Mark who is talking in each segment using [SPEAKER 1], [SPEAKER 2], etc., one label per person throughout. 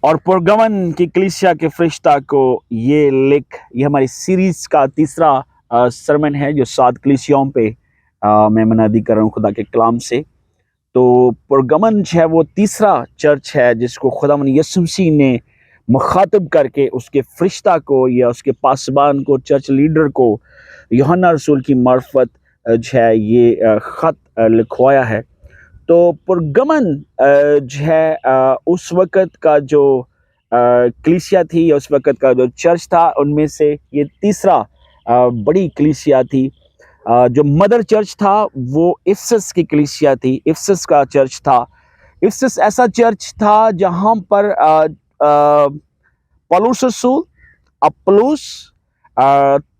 [SPEAKER 1] اور پرگمن کی کلیسیا کے فرشتہ کو یہ ہماری سیریز کا تیسرا سرمن ہے جو 7 کلیسیاؤں پہ میں منادی کر رہا ہوں خدا کے کلام سے۔ تو پرگمن جو ہے وہ تیسرا چرچ ہے جس کو خداوند یسوع مسیح نے مخاطب کر کے اس کے فرشتہ کو یا اس کے پاسبان کو، چرچ لیڈر کو یوحنا رسول کی معرفت جو ہے یہ خط لکھوایا ہے۔ تو پرگمن جو ہے اس وقت کا جو کلیسیا تھی یا اس وقت کا جو چرچ تھا، ان میں سے یہ تیسرا بڑی کلیسیا تھی۔ جو مدر چرچ تھا وہ افسس کی کلیسیا تھی، افسس کا چرچ تھا۔ افسس ایسا چرچ تھا جہاں پر پولس رسول، اپولس،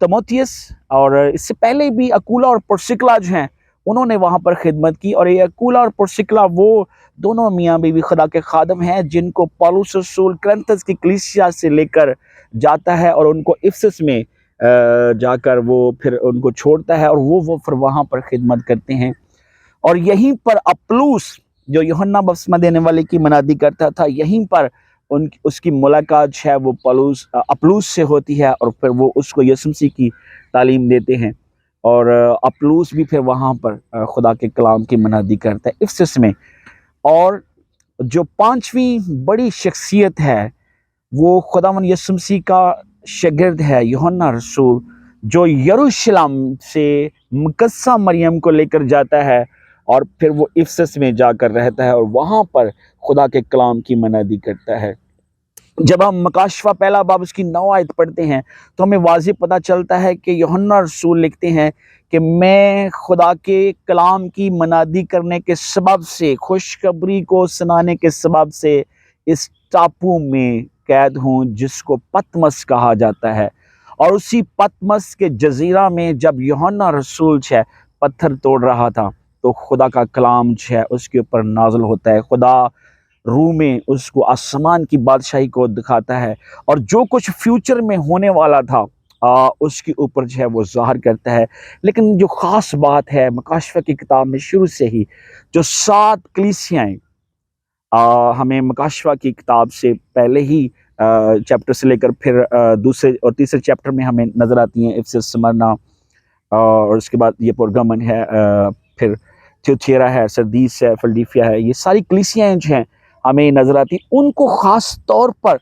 [SPEAKER 1] تیموتھیوس اور اس سے پہلے بھی اکولا اور پرسکلا جو ہیں انہوں نے وہاں پر خدمت کی۔ اور یہ اکولا اور پرسکلا وہ دونوں میاں بیوی خدا کے خادم ہیں جن کو پولس رسول کرنتھس کی کلیسیا سے لے کر جاتا ہے اور ان کو افسس میں جا کر وہ پھر ان کو چھوڑتا ہے اور وہ پھر وہاں پر خدمت کرتے ہیں۔ اور یہیں پر اپلوس جو یوحنا بپتسمہ دینے والے کی منادی کرتا تھا، یہیں پر اس کی ملاقات جو ہے وہ اپلوس سے ہوتی ہے اور پھر وہ اس کو یسوع مسیح کی تعلیم دیتے ہیں، اور اپلوس بھی پھر وہاں پر خدا کے کلام کی منادی کرتا ہے افسس میں۔ اور جو 5ویں بڑی شخصیت ہے وہ خداوند یسوع مسیح کا شاگرد ہے یوحنا رسول، جو یروشلم سے مقدسہ مریم کو لے کر جاتا ہے اور پھر وہ افسس میں جا کر رہتا ہے اور وہاں پر خدا کے کلام کی منادی کرتا ہے۔ جب ہم مکاشفہ پہلا باب اس کی 9 آیت پڑھتے ہیں تو ہمیں واضح پتہ چلتا ہے کہ یوحنا رسول لکھتے ہیں کہ میں خدا کے کلام کی منادی کرنے کے سبب سے، خوشخبری کو سنانے کے سبب سے اس ٹاپو میں قید ہوں جس کو پتمس کہا جاتا ہے۔ اور اسی پتمس کے جزیرہ میں جب یوحنا رسول جو ہے پتھر توڑ رہا تھا تو خدا کا کلام جو ہے اس کے اوپر نازل ہوتا ہے۔ خدا روح میں اس کو آسمان کی بادشاہی کو دکھاتا ہے اور جو کچھ فیوچر میں ہونے والا تھا اس کے اوپر جو ہے وہ ظاہر کرتا ہے۔ لیکن جو خاص بات ہے مکاشفہ کی کتاب میں شروع سے ہی جو 7 کلیسیائیں ہمیں مکاشفہ کی کتاب سے پہلے ہی چیپٹر سے لے کر پھر دوسرے اور تیسرے چیپٹر میں ہمیں نظر آتی ہیں، افسس، سمرنا، اور اس کے بعد یہ پرگمن ہے، پھر تھیوتیرا ہے، سردیس ہے، فلڈیلفیا ہے۔ یہ ساری کلیسیاں جو ہیں ہمیں نظر آتی ہیں۔ ان کو خاص طور پر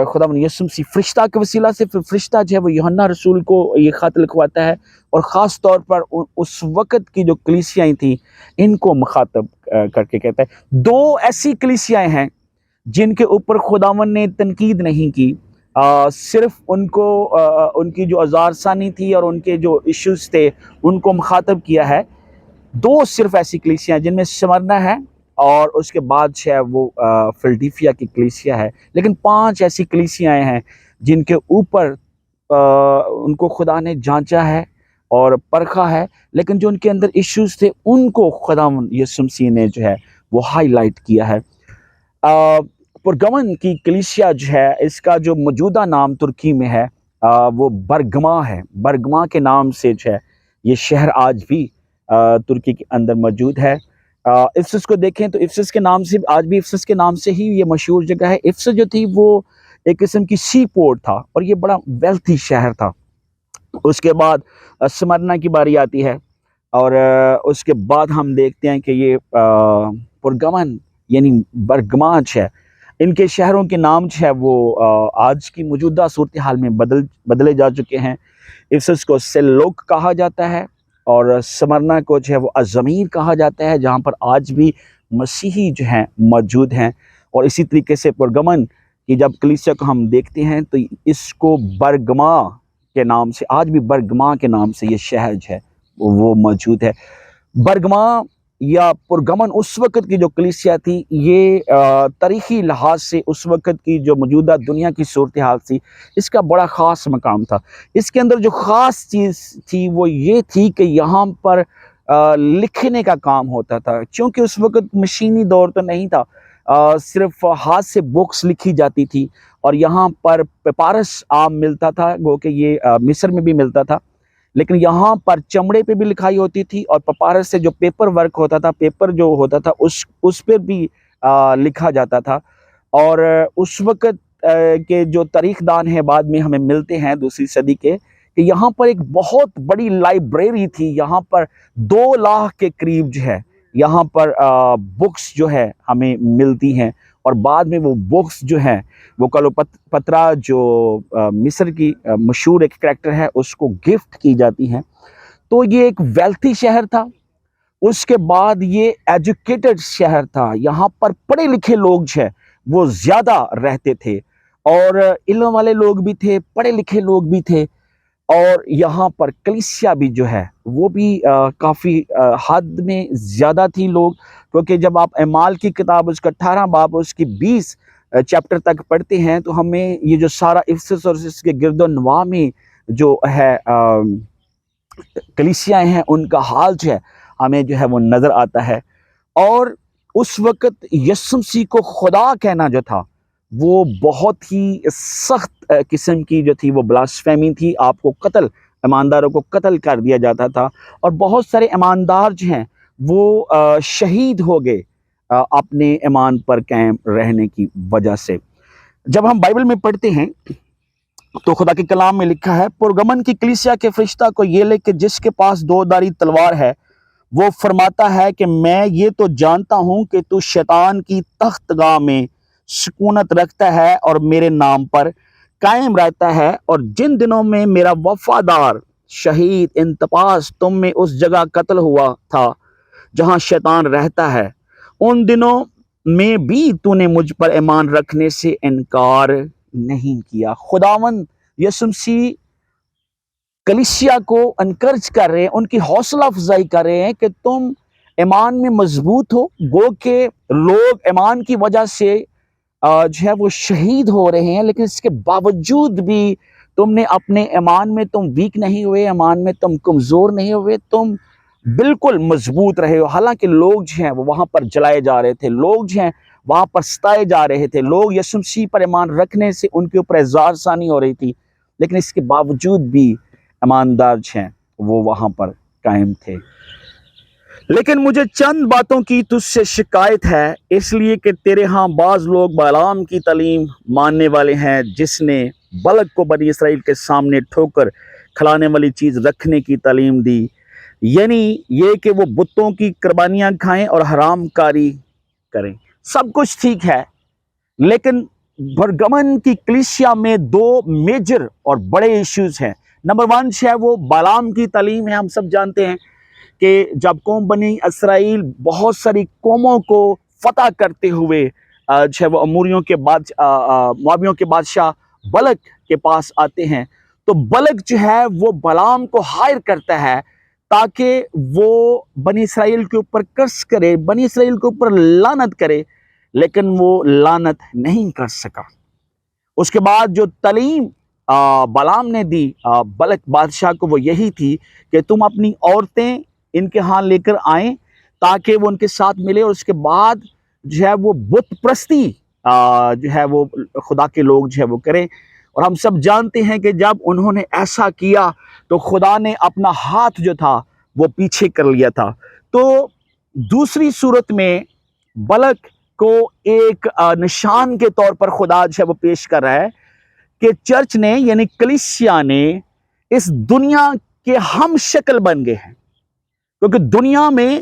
[SPEAKER 1] خداوند یسوع مسیح فرشتہ کے وسیلہ سے، پھر فرشتہ جو ہے وہ یوحنا رسول کو یہ خط لکھواتا ہے اور خاص طور پر اس وقت کی جو کلیسیاں تھیں ان کو مخاطب کر کے کہتا ہے۔ 2 ایسی کلیسیاں ہیں جن کے اوپر خداوند نے تنقید نہیں کی، صرف ان کو ان کی جو آزار ثانی تھی اور ان کے جو ایشوز تھے ان کو مخاطب کیا ہے۔ 2 صرف ایسی کلیسیاں ہیں جن میں سمرنا ہے اور اس کے بعد جو ہے وہ فلڈیلفیا کی کلیسیا ہے۔ لیکن 5 ایسی کلیسیاں ہیں جن کے اوپر ان کو خدا نے جانچا ہے اور پرکھا ہے، لیکن جو ان کے اندر ایشوز تھے ان کو خداوند یسوع مسیح نے جو ہے وہ ہائی لائٹ کیا ہے۔ پرگمن کی کلیسیا جو ہے اس کا جو موجودہ نام ترکی میں ہے وہ برگما ہے۔ برگما کے نام سے جو ہے یہ شہر آج بھی ترکی کے اندر موجود ہے۔ افسس کو دیکھیں تو افسس کے نام سے آج بھی افسس کے نام سے ہی یہ مشہور جگہ ہے۔ افسس جو تھی وہ ایک قسم کی سی پورٹ تھا اور یہ بڑا ویلتھی شہر تھا۔ اس کے بعد سمرنا کی باری آتی ہے اور اس کے بعد ہم دیکھتے ہیں کہ یہ پرگمن یعنی برگماچ ہے۔ ان کے شہروں کے نام جو ہے وہ آج کی موجودہ صورتحال میں بدلے جا چکے ہیں۔ افسس کو سیلوک کہا جاتا ہے اور سمرنا کو جو ہے وہ ازمیر کہا جاتا ہے جہاں پر آج بھی مسیحی جو ہیں موجود ہیں۔ اور اسی طریقے سے پرگمن کی جب کلیسیا کو ہم دیکھتے ہیں تو اس کو برگما کے نام سے، آج بھی برگما کے نام سے یہ شہر جو ہے وہ موجود ہے۔ برگما یا پرگمن اس وقت کی جو کلیسیا تھی یہ تاریخی لحاظ سے اس وقت کی جو موجودہ دنیا کی صورتحال تھی اس کا بڑا خاص مقام تھا۔ اس کے اندر جو خاص چیز تھی وہ یہ تھی کہ یہاں پر لکھنے کا کام ہوتا تھا، چونکہ اس وقت مشینی دور تو نہیں تھا، صرف ہاتھ سے بکس لکھی جاتی تھی اور یہاں پر پیپارس عام ملتا تھا، گو کہ یہ مصر میں بھی ملتا تھا، لیکن یہاں پر چمڑے پہ بھی لکھائی ہوتی تھی اور پیپارس سے جو پیپر ورک ہوتا تھا، پیپر جو ہوتا تھا اس پہ بھی لکھا جاتا تھا۔ اور اس وقت کے جو تاریخ دان ہیں بعد میں ہمیں ملتے ہیں دوسری صدی کے، کہ یہاں پر ایک بہت بڑی لائبریری تھی، یہاں پر 2 لاکھ کے قریب جو ہے یہاں پر بکس جو ہے ہمیں ملتی ہیں، اور بعد میں وہ بکس جو ہیں وہ کلوپترا جو مصر کی مشہور ایک کریکٹر ہے اس کو گفٹ کی جاتی ہیں۔ تو یہ ایک ویلتھی شہر تھا، اس کے بعد یہ ایجوکیٹڈ شہر تھا، یہاں پر پڑھے لکھے لوگ جو ہے وہ زیادہ رہتے تھے، اور علم والے لوگ بھی تھے، پڑھے لکھے لوگ بھی تھے، اور یہاں پر کلیسیا بھی جو ہے وہ بھی کافی حد میں زیادہ تھی لوگ، کیونکہ جب آپ اعمال کی کتاب اس کا 18 باب اس کی 20 چیپٹر تک پڑھتے ہیں تو ہمیں یہ جو سارا افسس اور اس کے گرد و نواح میں جو ہے کلیسیاں ہیں ان کا حال جو ہے ہمیں جو ہے وہ نظر آتا ہے۔ اور اس وقت یسوع مسیح کو خدا کہنا جو تھا وہ بہت ہی سخت قسم کی جو تھی وہ بلاسفیمی تھی، آپ کو قتل، ایمانداروں کو قتل کر دیا جاتا تھا، اور بہت سارے ایماندار جو ہیں وہ شہید ہو گئے اپنے ایمان پر قائم رہنے کی وجہ سے۔ جب ہم بائبل میں پڑھتے ہیں تو خدا کے کلام میں لکھا ہے، پرگمن کی کلیسیا کے فرشتہ کو یہ لکھ کہ جس کے پاس 2 دھاری تلوار ہے، وہ فرماتا ہے کہ میں یہ تو جانتا ہوں کہ تو شیطان کی تخت گاہ میں سکونت رکھتا ہے اور میرے نام پر قائم رہتا ہے، اور جن دنوں میں میرا وفادار شہید انتپاس تم میں اس جگہ قتل ہوا تھا جہاں شیطان رہتا ہے، ان دنوں میں بھی تو نے مجھ پر ایمان رکھنے سے انکار نہیں کیا۔ خداوند یسوع مسیح کلیسیا کو انکرج کر رہے ہیں، ان کی حوصلہ افزائی کر رہے ہیں کہ تم ایمان میں مضبوط ہو، گو کہ لوگ ایمان کی وجہ سے جو ہے وہ شہید ہو رہے ہیں، لیکن اس کے باوجود بھی تم نے اپنے ایمان میں تم ویک نہیں ہوئے، ایمان میں تم کمزور نہیں ہوئے، تم بالکل مضبوط رہے ہو۔ حالانکہ لوگ جو ہیں وہ وہاں پر جلائے جا رہے تھے، لوگ جو ہیں وہاں پر ستائے جا رہے تھے، لوگ یسوع مسیح پر ایمان رکھنے سے ان کے اوپر اعزار ثانی ہو رہی تھی، لیکن اس کے باوجود بھی ایماندار جو ہیں وہ وہاں پر قائم تھے۔ لیکن مجھے چند باتوں کی تجھ سے شکایت ہے، اس لیے کہ تیرے ہاں بعض لوگ بالعام کی تعلیم ماننے والے ہیں، جس نے بلک کو بنی اسرائیل کے سامنے ٹھوکر کھلانے والی چیز رکھنے کی تعلیم دی، یعنی یہ کہ وہ بتوں کی قربانیاں کھائیں اور حرام کاری کریں۔ سب کچھ ٹھیک ہے، لیکن برگمن کی کلیسیا میں 2 میجر اور بڑے ایشوز ہیں۔ نمبر 1 ہے وہ بالعام کی تعلیم ہے۔ ہم سب جانتے ہیں کہ جب قوم بنی اسرائیل بہت ساری قوموں کو فتح کرتے ہوئے جو ہے وہ اموریوں کے موابیوں کے بادشاہ بلک کے پاس آتے ہیں، تو بلک جو ہے وہ بالعام کو ہائر کرتا ہے تاکہ وہ بنی اسرائیل کے اوپر قرض کرے، بنی اسرائیل کے اوپر لعنت کرے، لیکن وہ لعنت نہیں کر سکا۔ اس کے بعد جو تعلیم بالعام نے دی بلک بادشاہ کو وہ یہی تھی کہ تم اپنی عورتیں ان کے ہاں لے کر آئیں تاکہ وہ ان کے ساتھ ملے، اور اس کے بعد جو ہے وہ بت پرستی جو ہے وہ خدا کے لوگ جو ہے وہ کریں۔ اور ہم سب جانتے ہیں کہ جب انہوں نے ایسا کیا تو خدا نے اپنا ہاتھ جو تھا وہ پیچھے کر لیا تھا۔ تو دوسری صورت میں بلک کو ایک نشان کے طور پر خدا جو ہے وہ پیش کر رہا ہے کہ چرچ نے یعنی کلیسیا نے اس دنیا کے ہم شکل بن گئے ہیں، کیونکہ دنیا میں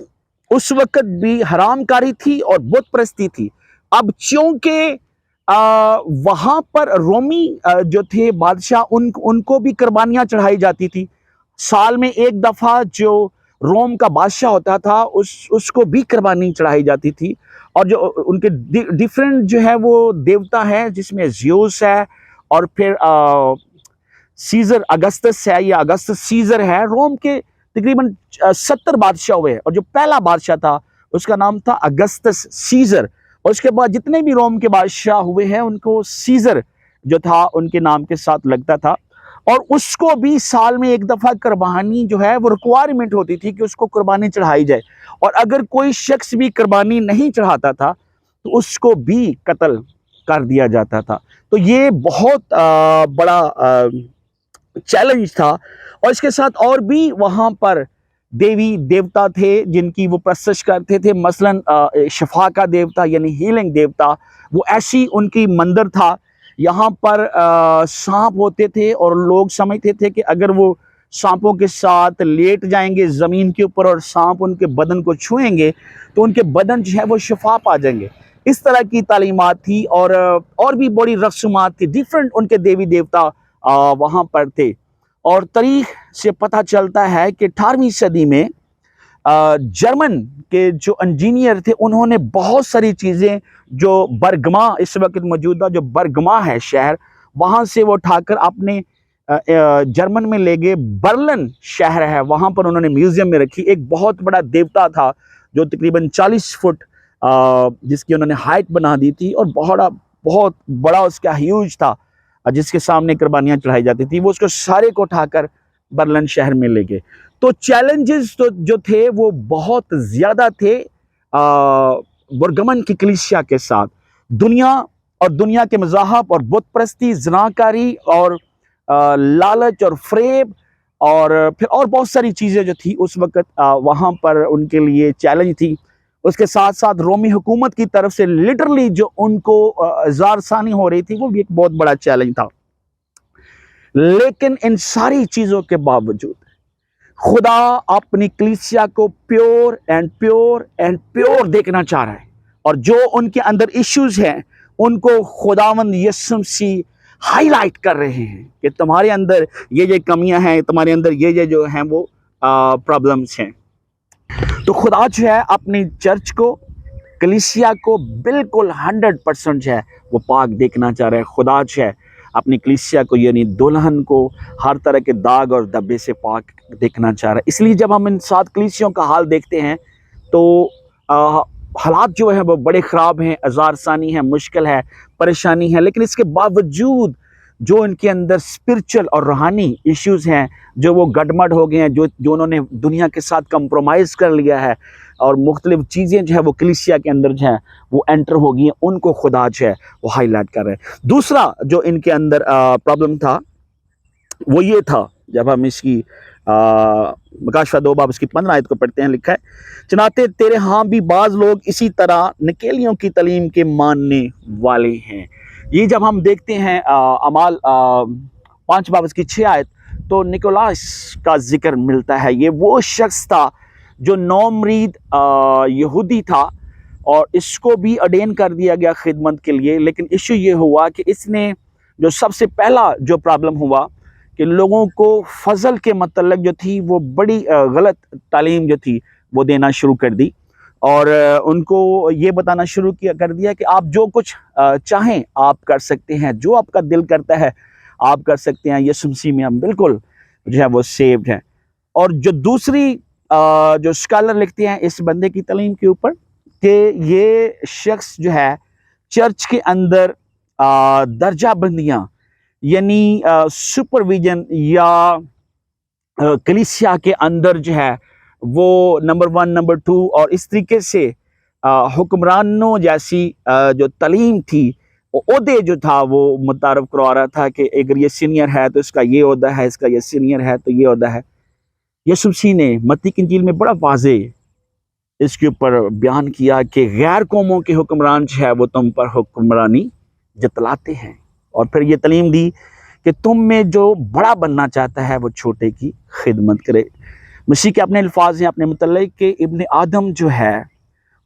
[SPEAKER 1] اس وقت بھی حرام کاری تھی اور بت پرستی تھی۔ اب چونکہ وہاں پر رومی جو تھے بادشاہ ان کو بھی قربانیاں چڑھائی جاتی تھی، سال میں ایک دفعہ جو روم کا بادشاہ ہوتا تھا اس کو بھی قربانی چڑھائی جاتی تھی، اور جو ان کے ڈیفرنٹ جو ہے وہ دیوتا ہے، جس میں زیوس ہے، اور پھر سیزر اگستس ہے، یا اگستس سیزر ہے۔ روم کے تقریباً 70 بادشاہ ہوئے، اور جو پہلا بادشاہ تھا اس کا نام تھا اگستس سیزر، اور اس کے بعد جتنے بھی روم کے بادشاہ ہوئے ہیں ان کو سیزر جو تھا ان کے نام کے ساتھ لگتا تھا، اور اس کو بھی سال میں ایک دفعہ قربانی جو ہے وہ ریکوائرمنٹ ہوتی تھی کہ اس کو قربانی چڑھائی جائے، اور اگر کوئی شخص بھی قربانی نہیں چڑھاتا تھا تو اس کو بھی قتل کر دیا جاتا تھا۔ تو یہ بہت بڑا چیلنج تھا، اور اس کے ساتھ اور بھی وہاں پر دیوی دیوتا تھے جن کی وہ پرستش کرتے تھے، مثلا شفا کا دیوتا یعنی ہیلنگ دیوتا، وہ ایسی उनकी मंदिर था, यहाँ पर सांप होते थे और लोग समझते थे कि अगर वो सांपों के साथ लेट जाएंगे ज़मीन के ऊपर और सांप उनके बदन को छुएंगे तो उनके बदन जो है वो शिफा पा जाएंगे। इस तरह की तालीमात थी और भी बड़ी रस्मात थी, डिफरेंट उनके देवी देवता वहाँ पर थे। और तारीख से पता चलता है कि 18वीं सदी में जर्मन के जो इंजीनियर थे उन्होंने बहुत सारी चीज़ें जो बर्गमा इस वक्त मौजूदा जो बर्गमा है शहर, वहाँ से वो उठाकर अपने जर्मन में ले गए। बर्लिन शहर है, वहाँ पर उन्होंने म्यूजियम में रखी। एक बहुत बड़ा देवता था जो तकरीबन 40 फुट जिसकी उन्होंने हाइट बना दी थी और बहुत बड़ा उसका ह्यूज था जिसके सामने कुर्बानियाँ चढ़ाई जाती थी। वो उसको सारे को उठाकर बर्लिन शहर में ले गए। तो चैलेंजेस तो जो थे वो बहुत ज़्यादा थे बर्गमन की कलीसिया के साथ। दुनिया के मज़ाहब और बुत परस्ती, ज़नाकारी और लालच और फ़रेब और फिर और बहुत सारी चीज़ें जो थी उस वक़्त वहाँ पर उनके लिए चैलेंज थी। उसके साथ साथ रोमी हुकूमत की तरफ से लिटरली जो उनको ज़ारसानी हो रही थी वो भी एक बहुत बड़ा चैलेंज था। लेकिन इन सारी चीज़ों के बावजूद खुदा अपनी कलीसिया को प्योर एंड प्योर देखना चाह रहा है और जो उनके अंदर इश्यूज हैं उनको खुदावंद यीशु मसीह हाईलाइट कर रहे हैं कि तुम्हारे अंदर ये कमियां हैं, तुम्हारे अंदर ये जो हैं वो प्रॉब्लम्स हैं। तो खुदा जो है अपनी चर्च को, कलीसिया को बिल्कुल 100% जो है वो पाक देखना चाह रहा है। खुदा जो है अपनी कलीसिया को यानी दुल्हन को हर तरह के दाग और धब्बे से पाक देखना चाह रहा है। इसलिए जब हम इन 7 कलीसियों का हाल देखते हैं तो हालात जो है वो बड़े ख़राब हैं, अज़ारसानी है, मुश्किल है, परेशानी है। लेकिन इसके बावजूद जो इनके अंदर स्पिरिचुअल और रूहानी इश्यूज़ हैं जो वो गडमड हो गए हैं, जो उन्होंने दुनिया के साथ कंप्रोमाइज़ कर लिया है और मुख्तलिफ चीज़ें जो है वो कलीसिया के अंदर जो है वो एंटर हो गई हैं, उनको खुदा जो है वो हाईलाइट कर रहे हैं। दूसरा जो इनके अंदर प्रॉब्लम था वो ये था, जब हम इसकी मकाशवा 2 बाब इसकी 15 आयत को पढ़ते हैं, लिखा है, चनाते तेरे हाँ भी बाज़ लोग इसी तरह नकेलियों की तालीम के मानने वाले हैं। ये जब हम देखते हैं अमाल 5 बाब इसकी 6 आयत, तो निकोलास का जिक्र मिलता है। ये वो शख्स था जो नौमरीद यहूदी था और इसको भी अडेन कर दिया गया खिदमत के लिए। लेकिन इशू ये हुआ कि इसने जो सबसे पहला जो प्रॉब्लम हुआ कि लोगों को फजल के मतलब जो थी वो बड़ी गलत तालीम जो थी वो देना शुरू कर दी और उनको ये बताना शुरू कर दिया कि आप जो कुछ चाहें आप कर सकते हैं, जो आपका दिल करता है आप कर सकते हैं, यीशु मसीह में हम बिल्कुल जो है वो सेव्ड हैं। और जो दूसरी जो स्कॉलर लिखते हैं इस बंदे की तालीम के ऊपर कि ये शख्स जो है चर्च के अंदर दर्जा बंदियाँ यानी सुपरविजन या कलीसिया के अंदर जो है वो नंबर 1 नंबर 2 और इस तरीके से हुक्मरानों जैसी जो तालीम थी ओहदे जो था वो मुतारफ करवा रहा था कि अगर ये सीनियर है तो इसका ये ओहदा है, इसका ये सीनियर है तो ये ओहदा है। यीशु मसीह ने मत्ती की इंजील में बड़ा वाज़े इसके ऊपर बयान किया कि गैर कौमों के हुक्मरान जो है वो तुम पर हुक्मरानी जतलाते हैं और फिर ये तालीम दी कि तुम में जो बड़ा बनना चाहता है वो छोटे की खिदमत करे। मसीह के अपने अल्फाज हैं अपने मतलब कि इब्ने आदम जो है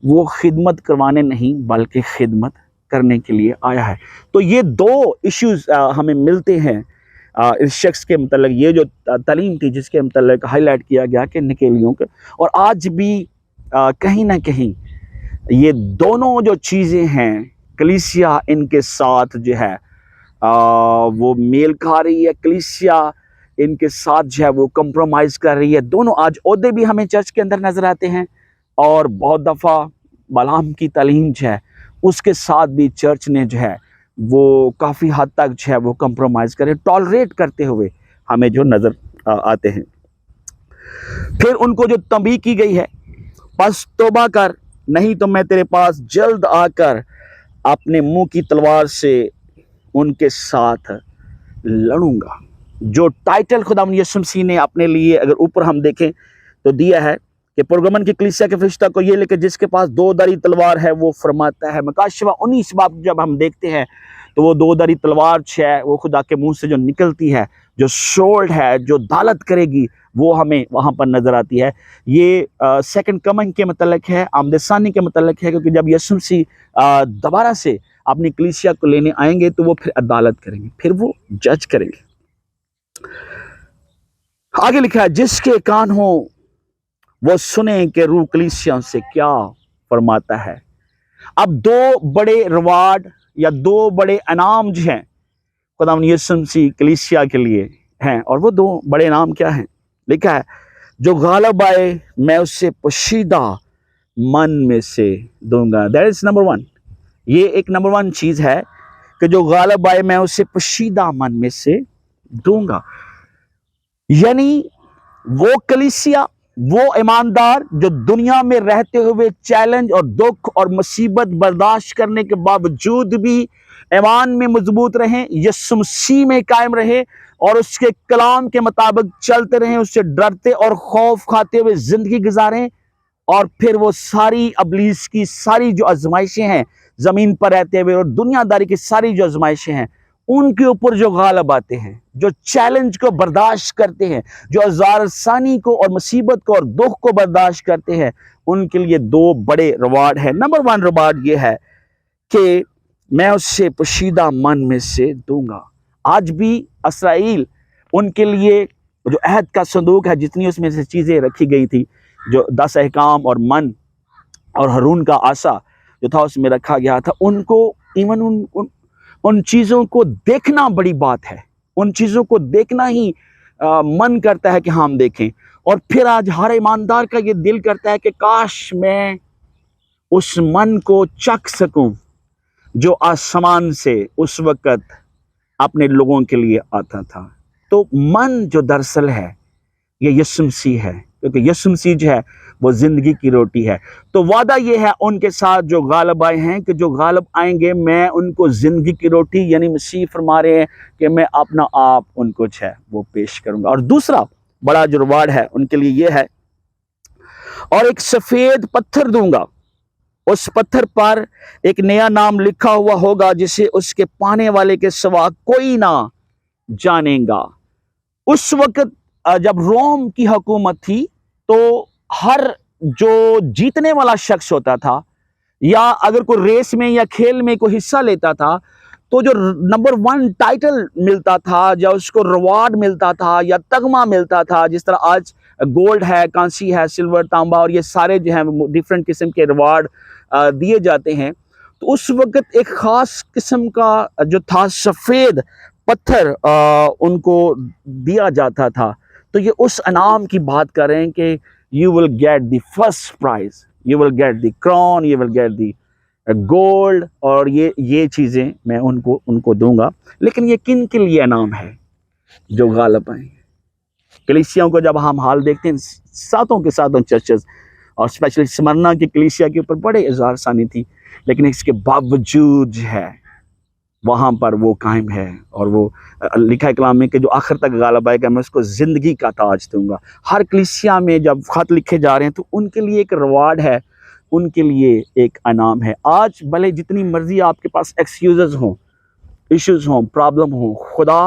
[SPEAKER 1] वो खिदमत करवाने नहीं बल्कि खिदमत करने के लिए आया है। तो ये 2 इश्यूज हमें मिलते हैं इस शख्स के मतलब, ये जो तालीम थी जिसके मतलब हाईलाइट किया गया कि नकेलियों के, और आज भी कहीं ना कहीं ये दोनों जो चीज़ें हैं कलीसिया इनके साथ जो है वो मेल खा रही है, कलीसिया इनके साथ जो है वो कंप्रोमाइज़ कर रही है। दोनों आज ओहदे भी हमें चर्च के अंदर नज़र आते हैं और बहुत दफ़ा बालाम की तालीम जो है उसके साथ भी चर्च ने जो है वो काफ़ी हद तक जो है वो कंप्रोमाइज़ करे, टॉलरेट करते हुए हमें जो नज़र आते हैं। फिर उनको जो तंबीह की गई है, बस तौबा कर नहीं तो मैं तेरे पास जल्द आकर अपने मुंह की तलवार से उनके साथ लड़ूंगा। जो टाइटल खुदा यीशु मसीह ने अपने लिए अगर ऊपर हम देखें तो दिया है کہ पुरगमन की कलीसिया के फरिश्ता को ये लेकर जिसके पास दो धारी तलवार है वो फरमाता है। मकाशवा 19 बाब जब हम देखते हैं तो वो दो धारी तलवार है वो खुदा के मुंह से जो निकलती है, जो शोल्ड है, जो दालत करेगी, वो हमें वहाँ पर नजर आती है। ये सेकंड कमिंग के मतलब है, आमदसानी के मतलब है, क्योंकि जब यीशु मसीह दोबारा से अपनी कलीसिया को लेने आएंगे तो वो फिर अदालत करेंगे, फिर वो जज करेंगे। आगे लिखा है, जिसके कान हो वो सुने कि रूह कलीसिया से क्या फरमाता है। अब दो बड़े रिवार्ड या दो बड़े इनाम जो हैं खुदा यीशु मसीह कलीसिया के लिए हैं, और वो दो बड़े इनाम क्या हैं? लिखा है, जो गालिब आए मैं उससे पोशीदा मन में से दूंगा। That is number one. ये एक नंबर वन चीज है कि जो गालिब आए मैं उससे पोशीदा मन में से दूंगा। यानी वो कलीसिया, वो ईमानदार जो दुनिया में रहते हुए चैलेंज और दुख और मुसीबत बर्दाश्त करने के बावजूद भी ईमान में मजबूत रहें, यीशु मसीह में कायम रहे और उसके कलाम के मुताबिक चलते रहें, उससे डरते और खौफ खाते हुए जिंदगी गुजारें, और फिर वो सारी अबलीस की सारी जो आजमाइशें हैं जमीन पर रहते हुए और दुनियादारी की सारी जो आजमाइशें हैं उनके ऊपर जो गालिब आते हैं, जो चैलेंज को बर्दाश्त करते हैं, जो अज़ारसानी को और मुसीबत को और दुख को बर्दाश्त करते हैं, उनके लिए दो बड़े रिवार्ड है। नंबर वन रिवार्ड ये है कि मैं उससे पोशीदा मन में से दूंगा। आज भी इसराइल, उनके लिए जो अहद का संदूक है, जितनी उसमें से चीज़ें रखी गई थी, जो 10 अहकाम और मन और हारून का आसा जो था उसमें रखा गया था, उनको इवन उन चीज़ों को देखना बड़ी बात है। उन चीज़ों को देखना ही मन करता है कि हम देखें। और फिर आज हर ईमानदार का ये दिल करता है कि काश मैं उस मन को चख सकूं जो आसमान से उस वक़्त अपने लोगों के लिए आता था। तो मन जो दरअसल है ये यीशु मसीह है, क्योंकि यीशु मसीह जो है वो जिंदगी की रोटी है। तो वादा ये है उनके साथ जो गालिब आए हैं कि जो गालिब आएंगे मैं उनको जिंदगी की रोटी, यानी मसीह फरमा रहे हैं कि मैं अपना आप उनको जो है वो पेश करूंगा। और दूसरा बड़ा जो रिवार्ड है उनके लिए ये है, और एक सफेद पत्थर दूंगा, उस पत्थर पर एक नया नाम लिखा हुआ होगा जिसे उसके पाने वाले के सिवा कोई ना जानेगा। उस वक्त जब रोम की हुकूमत थी तो हर जो जीतने वाला शख्स होता था, या अगर कोई रेस में या खेल में कोई हिस्सा लेता था, तो जो नंबर 1 टाइटल मिलता था, या उसको रिवार्ड मिलता था या तगमा मिलता था, जिस तरह आज गोल्ड है, कांसी है, सिल्वर, तांबा और ये सारे जो हैं डिफरेंट किस्म के रिवार्ड दिए जाते हैं, तो उस वक्त एक खास किस्म का जो था सफ़ेद पत्थर उनको दिया जाता था। तो ये उस इनाम की बात कर रहे हैं कि you will get the first prize, you will get the crown, you will get the gold, और ये चीज़ें मैं उनको दूंगा। लेकिन ये किन के लिए इनाम है? जो गालिब आएंगे। कलीसियाओं को जब हम हाल देखते हैं, सातों के सातों चर्चेस और स्पेशली स्मरना की कलीसिया के ऊपर बड़े इज़हार-सानी थी, लेकिन इसके बावजूद है वहाँ पर वो कायम है, और वो लिखा है कलाम में कि जो आखिर तक गालिब आएगा मैं उसको ज़िंदगी का ताज दूंगा। हर कलीसिया में जब ख़त लिखे जा रहे हैं तो उनके लिए एक रिवार्ड है, उनके लिए एक इनाम है। आज भले जितनी मर्जी आपके पास एक्सक्यूज़ेस हों, इश्यूज़ हों, प्रॉब्लम हों, खुदा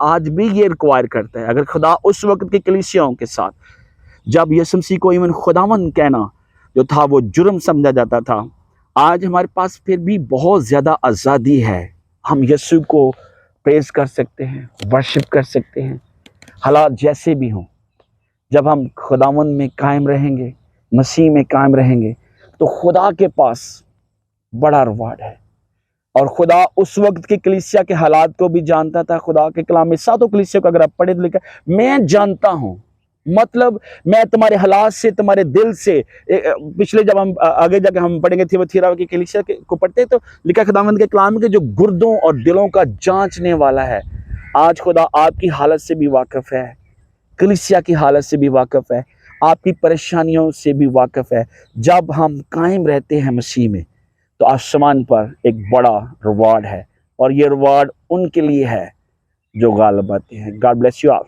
[SPEAKER 1] आज भी ये रिक्वायर करता है। अगर खुदा उस वक्त की कलीसियाओं के साथ जब यीशु मसीह को इवन खुदावन कहना जो था वो जुर्म समझा जाता था, आज हमारे पास फिर भी बहुत ज़्यादा आज़ादी है। हम यीशु को प्रेज़ कर सकते हैं, वर्शिप कर सकते हैं, हालात जैसे भी हों। जब हम खुदावन में कायम रहेंगे, मसीह में कायम रहेंगे, तो खुदा के पास बड़ा रिवार्ड है। और खुदा उस वक्त की कलीसिया के हालात को भी जानता था। खुदा के कलाम में सातों कलीसिया को अगर आप पढ़े तो लिखा मैं जानता हूँ, मतलब मैं तुम्हारे हालात से, तुम्हारे दिल से। पिछले जब हम आगे जाके हम पढ़ेंगे थियोथिरा की कलीसिया को पढ़ते तो लिखा खुदावंद के कलाम के जो गुर्दों और दिलों का जांचने वाला है। आज खुदा आपकी हालत से भी वाकिफ है, कलीसिया की हालत से भी वाकिफ है, आपकी परेशानियों से भी वाकिफ है। जब हम कायम रहते हैं मसीह में तो आसमान पर एक बड़ा रिवार्ड है, और ये रिवार्ड उनके लिए है जो गालिब आते हैं। God bless you all.